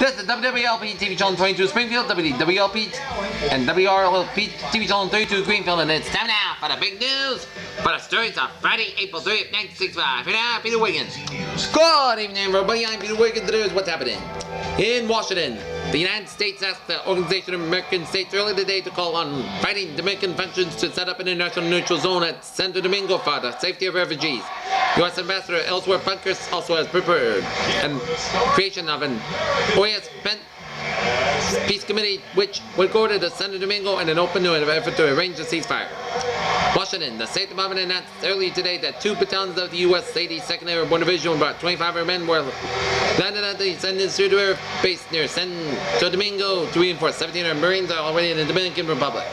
This is WWLP TV channel 22 Springfield, WWLP and WRLP TV channel 32 Greenfield, and it's time now for the big news for the stories of Friday, April 30th, 1965. Here now, Peter Wiggins. Good evening, everybody. I'm Peter Wiggins. Today is what's happening in Washington. The United States asked the Organization of American States earlier today to call on fighting Dominican factions to set up an international neutral zone at Santo Domingo for the safety of refugees. U.S. Ambassador Ellsworth Bunkers also has prepared and creation of an OAS Peace Committee which would go to the Santo Domingo in an open effort to arrange a ceasefire. Washington, the State Department announced earlier today that 2 battalions of the U.S. 82nd Airborne Division, about 25 men, were landed at the San Isidro Air Base near Santo Domingo to reinforce. 1,700 Marines are already in the Dominican Republic.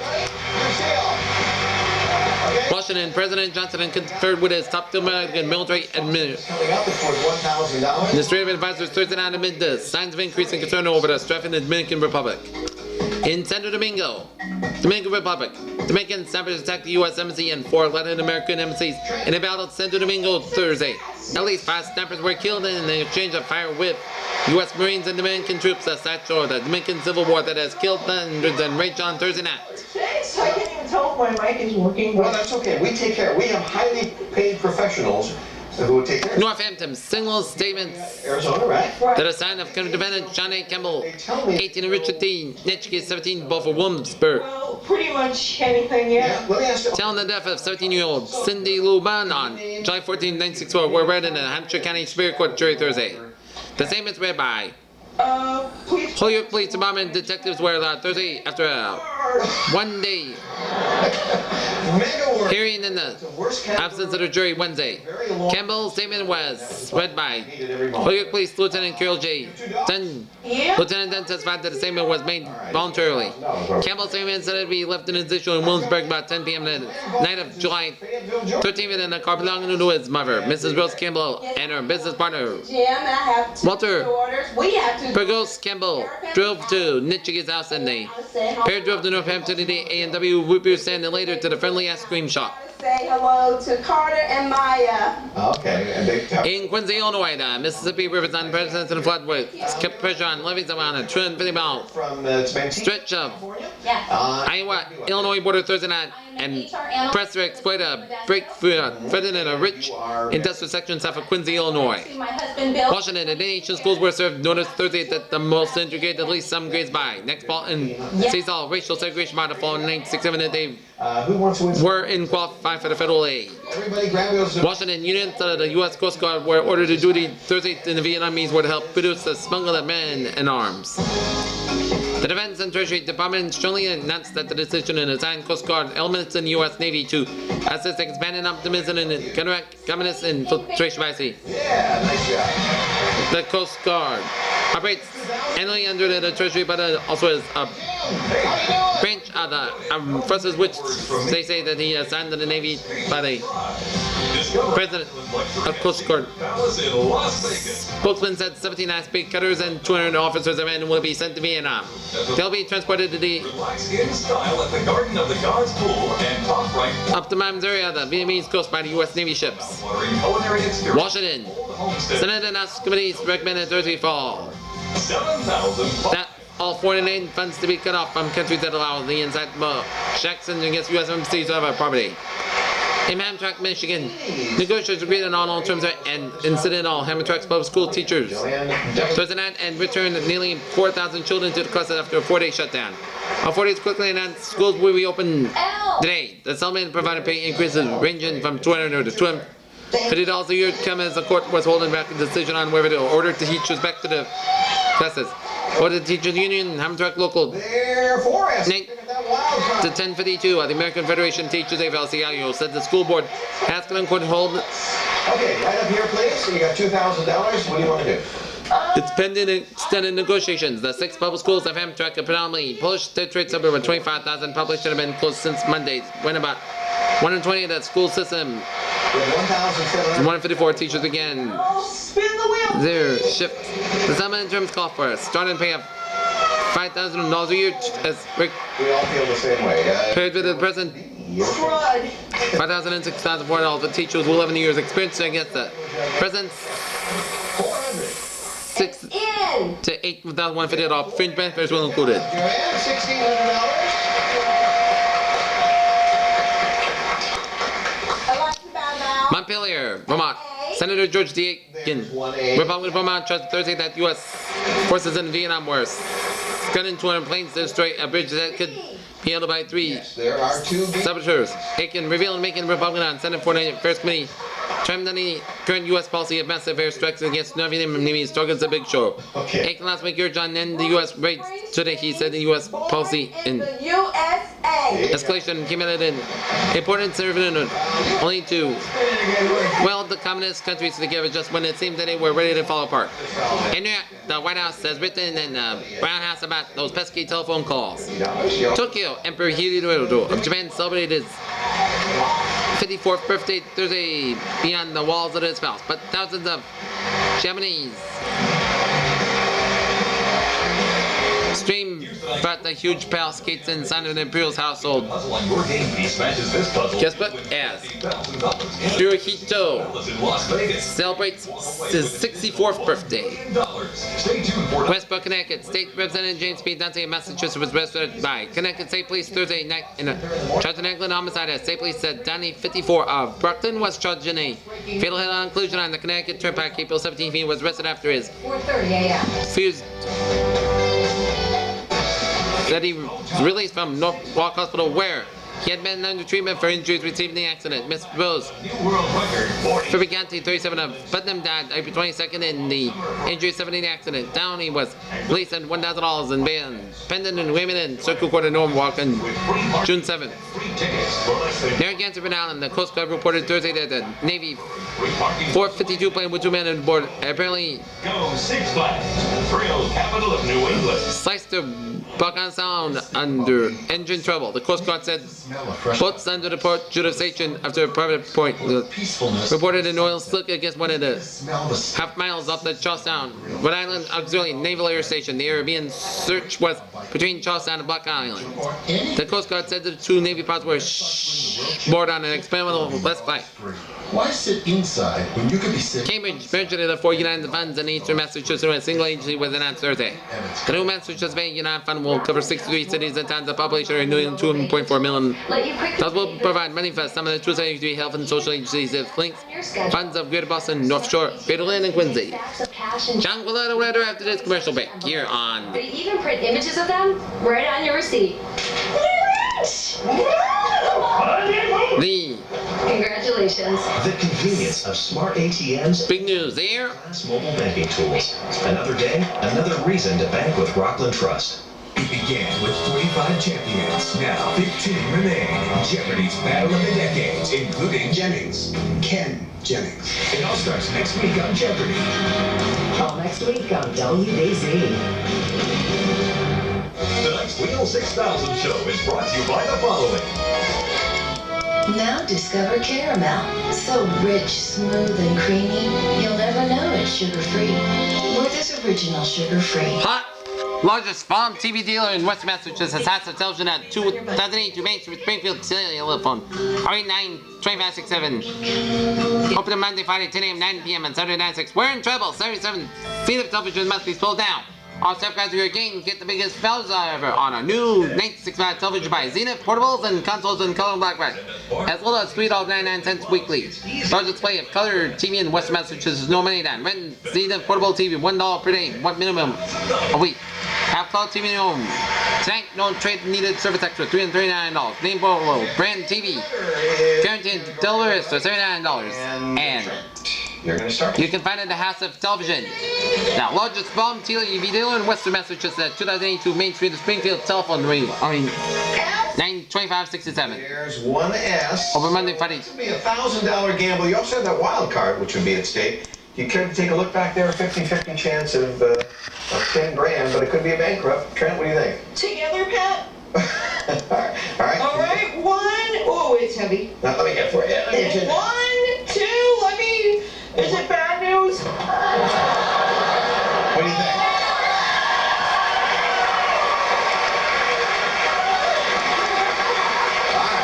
Washington, President Johnson conferred with his top Dominican military administrative advisors Thursday night amid the signs of increasing concern over the strife in the Dominican Republic. In Santo Domingo, Dominican Republic, Dominican snipers attacked the U.S. Embassy and 4 Latin American embassies in a battle at Santo Domingo Thursday. At least 5 snipers were killed in the exchange of fire with U.S. Marines and Dominican troops that showed the Dominican Civil War that has killed hundreds and raged on Thursday night. I can't even tell if my mic is working. Well, that's okay. We take care. We have highly paid professionals who will take care of it. Northampton singles statements Arizona, right? that a sign of defendant John A. Campbell, 18, and Richard T. Nitschke, 17, both of Williamsburg. Well, pretty much anything, yeah. Let me ask you. Telling the death of 17-year-old Cindy Lou Bunn on July 14, 1964 were read in the Hampshire County Superior Court jury Thursday. The statements read by Holyoke Police Department detectives were allowed Thursday after a one-day hearing in the absence of the jury Wednesday. Campbell's statement was read by Holyoke Police Lieutenant Carol J. Dunn. Lieutenant Dunn testified that the statement was made voluntarily. Campbell's statement said it would be left in his issue in Williamsburg about 10 p.m. the night of July 13th in a car belonging to his mother, Mrs. Rose Campbell, and her business partner, Walter Burgos Campbell, drove to Nitschke's house, and the pair drove to Northampton to the A&W root beer stand and later to the friendly ice cream shop. Say hello to Carter and Maya. Okay. In Quincy, Illinois, the Mississippi River's unprecedented flood kept pressure on levees around a 250-mile stretch of Iowa-Illinois border Thursday night, and pressure exploited a breakthrough flooded in a rich industrial section south of Quincy, Illinois. Washington, the nation schools were served notice Thursday that the most integrated at least some grades by next fall and sees all racial segregation by the fall in 1967 that they were in qualify for the federal aid. Washington units of the U.S. Coast Guard were ordered to duty Thursday in the Vietnamese war to help produce the smuggle of men and arms. The Defense and Treasury Department strongly announced that the decision to assign Coast Guard elements in the U.S. Navy to assist expanding optimism and counteract communist infiltration by sea. Yeah, nice job. The Coast Guard operates annually under the Treasury, but also as a branch of the forces which they say that he assigned to the Navy by the President of Coast Guard. Spokesman said 17 high-speed cutters and 200 officers and men will be sent to Vietnam. They'll be transported to the up to Missouri, the Vietnamese coast by the U.S. Navy ships. Washington. Senate announced committees recommended Thursday fall that all foreign aid funds to be cut off from countries that allow the inside Jackson against U.S. embassies to have a property. In Hamtramck, Michigan, negotiators agreed on all terms and incident all Hamtramck's public school teachers Thursday night and returned nearly 4,000 children to the classes after a 4-day shutdown. Authorities quickly announced schools will reopen today. The settlement provided pay increases ranging from $200 to $250 a year come as the court was holding back a decision on whether to order the teachers back to the classes. Or the teachers union, Hamtramck local to 1052 of the American Federation of Teachers AFL-CIO said the school board asked them to hold. Okay, right up here, please. So you got $2,000. What do you want to do? It's pending extended negotiations. The 6 public schools of Hamtramck, a predominantly Polish trade suburb of 25,000 population have been closed since Monday, when about 120 of the school system 154 teachers again their shift. The settlement terms call for a starting pay of $5,000 a year as we all feel the same way. paired with the present $5,000 and $6,400 for teachers with 11 years experience against the present 10. to $8,150. Fringe benefits will included. Joanne, $1,600. I like to bow now. Montpelier, Vermont. Senator George D. Aiken, There's 1A. Republican of Vermont, trusted Thursday that U.S. forces in Vietnam were gunning 200 planes to destroy a bridge that could be handled by 3 Yes, there are 2 B. saboteurs. Aiken revealed making Republican on Senate Foreign Affairs Committee chimed on the current U.S. policy of massive airstrikes against Vietnam enemies targets a big show. Okay. Aiken last week urged on end the U.S. raids today. He said the U.S. policy in the USA. escalation came at an important referendum only to weld the communist countries together just when it seemed that they were ready to fall apart. And the White House has written in the Brown House about those pesky telephone calls. Tokyo, Emperor Hirohito of Japan celebrated his 54th birthday Thursday beyond the walls of his palace, but thousands of Japanese stream about the huge palace gates inside of the Imperial's household. Guess what? As Hirohito celebrates his 64th birthday. Westbrook, Connecticut. State Representative James P. Dante of Massachusetts was arrested by Connecticut State Police Thursday night in a charge of negligent homicide. As State Police said Donnie, 54, of Brooklyn, was charged in a fatal head-on collision on the Connecticut Turnpike April 17th. He was arrested after his 4:30 a.m. fused that he was released from Norfolk Hospital where he had been under treatment for injuries received in the accident. Miss Rose Fabricanti, 37 of Putnam, died April 22nd in the injury suffered in the accident. Downey was released on $1,000 in bail pending in Raymond and Circle Court in Norwalk on June 7th. Narragansett, Rhode Island, the Coast Guard reported Thursday that the Navy 452 plane with 2 men on board apparently Go Six Flags, thrill capital of New England. sliced the Buckeye Sound under engine trouble. The Coast Guard said boats under the port jurisdiction after a private point reported an oil slick against one of the half miles off the Charlestown, Rhode Island Auxiliary Naval Air Station. The Arabian search was between Charlestown and Buckeye Island. The Coast Guard said the 2 Navy pilots were aboard on an experimental test flight. Why sit inside when you could be sitting? Cambridge merged the 4 United Funds in eastern Massachusetts in a single agency was announced Thursday. The new Massachusetts Bay United Fund will cover 63 cities and towns of population of 2.4 million. Thus will provide money for some of the 273 health and social agencies that links funds of Greater Boston, North Shore, Greater Lynn, and Quincy. John will let a letter after this commercial break here on. They even print images of them right on your receipt. The Congratulations. The convenience of smart ATMs, big news there. and mobile banking tools. Another day, another reason to bank with Rockland Trust. It began with 45 champions. Now 15 remain. Jeopardy's Battle of the Decades, including Jennings. Ken Jennings. It all starts next week on Jeopardy. All next week on WBZ. Tonight's Wheel 6000 show is brought to you by the following. Now discover caramel. So rich, smooth, and creamy, you'll never know it's sugar-free. Werther's Original Sugar-Free. Hot, largest farm TV dealer in Western Massachusetts has a television at 2008 Main Street, Springfield, telephone 889-2567. Open on Monday, Friday, 10 a.m., 9 p.m. and Saturday, 9-6. We're in trouble. 77 feet of television must be pulled down. All staff guys are again get the biggest values ever on a new 1965 television by Zenith, portables and consoles in color and black white, as well as $3.99 weekly. Largest display of color TV in Western Massachusetts is no money down. Rent Zenith portable TV $1 per day, one minimum a week. Have color TV in your home. Tonight, no trade needed. Service extra $339. Name portable brand TV, guaranteed delivery for $79. And You're going to start. you can find it at the House of Television. Now, largest bomb TV dealer in Western Massachusetts at 2082 Main Street of Springfield, telephone ring, 92567. There's 1S. Over Monday, Friday. This would be a $1,000 gamble. You also have that wild card, which would be at stake. You care to take a look back there? 50-50 chance of 10 grand, but it could be a bankrupt. Trent, what do you think? Together, Pat? All right. All right, 1. Oh, it's heavy. Now, let me get for you. Let me get you. 1, 2, let me. Is it bad news? What do you think?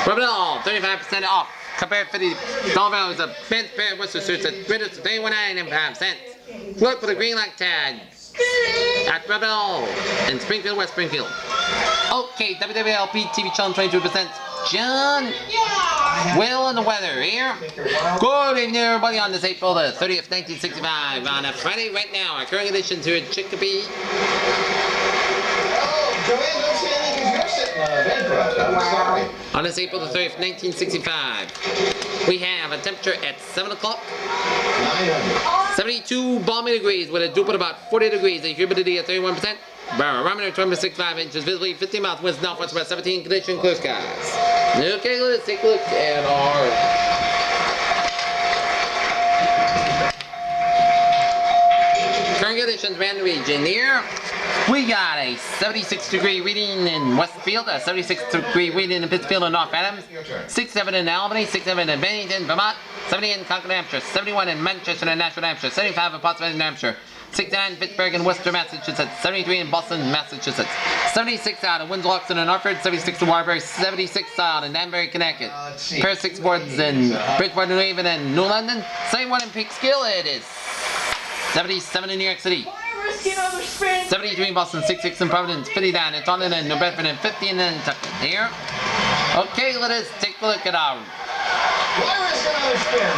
Rub it all, 35% off. Compare $50 values of Ben's pair of Worcester suits at greatest $31.95. Look for the green light tag. at Rebel in Springfield, West Springfield. Okay, WWLP TV channel 22 presents John, Will, and the weather here. Good evening, everybody, on this April the 30th, 1965, on a Friday right now. Our current conditions here at Chicopee. Oh, Joanne, don't say anything because you're sitting bankrupt. I'm sorry. On this April the 30th, 1965, we have a temperature at 7 o'clock. 900. 72 balmy degrees with a dew point about 40 degrees, the humidity at 31%, barometer 20.65 inches, visibly 15 miles, winds northwest about 17, condition clear skies. Okay, let's take a look at our current conditions around the region here. We got a 76-degree reading in Westfield, a 76-degree reading in Pittsfield and North Adams, 67 in Albany, 67 in Bennington, Vermont, 70 in Concord, New Hampshire, 71 in Manchester and Nashville, New Hampshire, 75 in Pottsville, New Hampshire, 69 in Pittsburgh and Worcester, Massachusetts, 73 in Boston, Massachusetts, 76 out in Windsor, Oxford, and Hartford, 76 in Waterbury, 76 out in Danbury, Connecticut, pair of 6 boards in Bridgeport, New Haven, and New London, 71 in Peekskill. It is 77 in New York City, 73 in Boston, 66 in Providence, 59 in Taunton and New Bedford, and 50 in Nantucket. Here. Okay, let us take a look at our... Why risk another spin?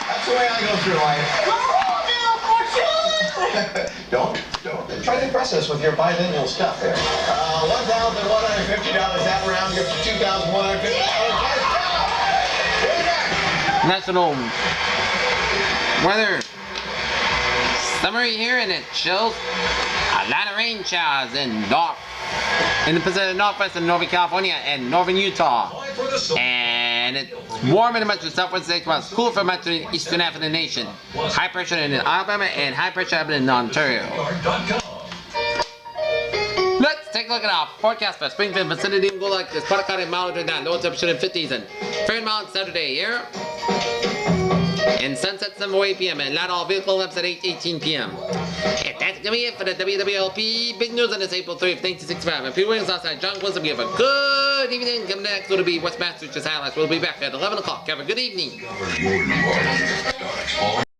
That's the way I go through life. Don't try to impress us with your bilingual stuff there. $1,150, that round gets you $2,150. National weather summary here, and it shows a lot of rain showers in the Pacific Northwest and Northern California and northern Utah. And it's warm in much of the southwest states, while it's cool for much of the eastern half of the nation. High pressure in Alabama and high pressure up in Ontario. Let's take a look at our forecast for Springfield vicinity. We'll go like this: Pawtucket and mild right now, low temperature in 50s, and fair and mild Saturday here. And sunset 7:08 p.m. and not all vehicle lamps at 8:18 p.m. And that's gonna be it for the WWLP Big News on this April 30th, 1965. And Peter Wiggins outside, John Wilson, give a good evening. Coming next will be West Massachusetts highlights. We'll be back at 11 o'clock. Have a good evening.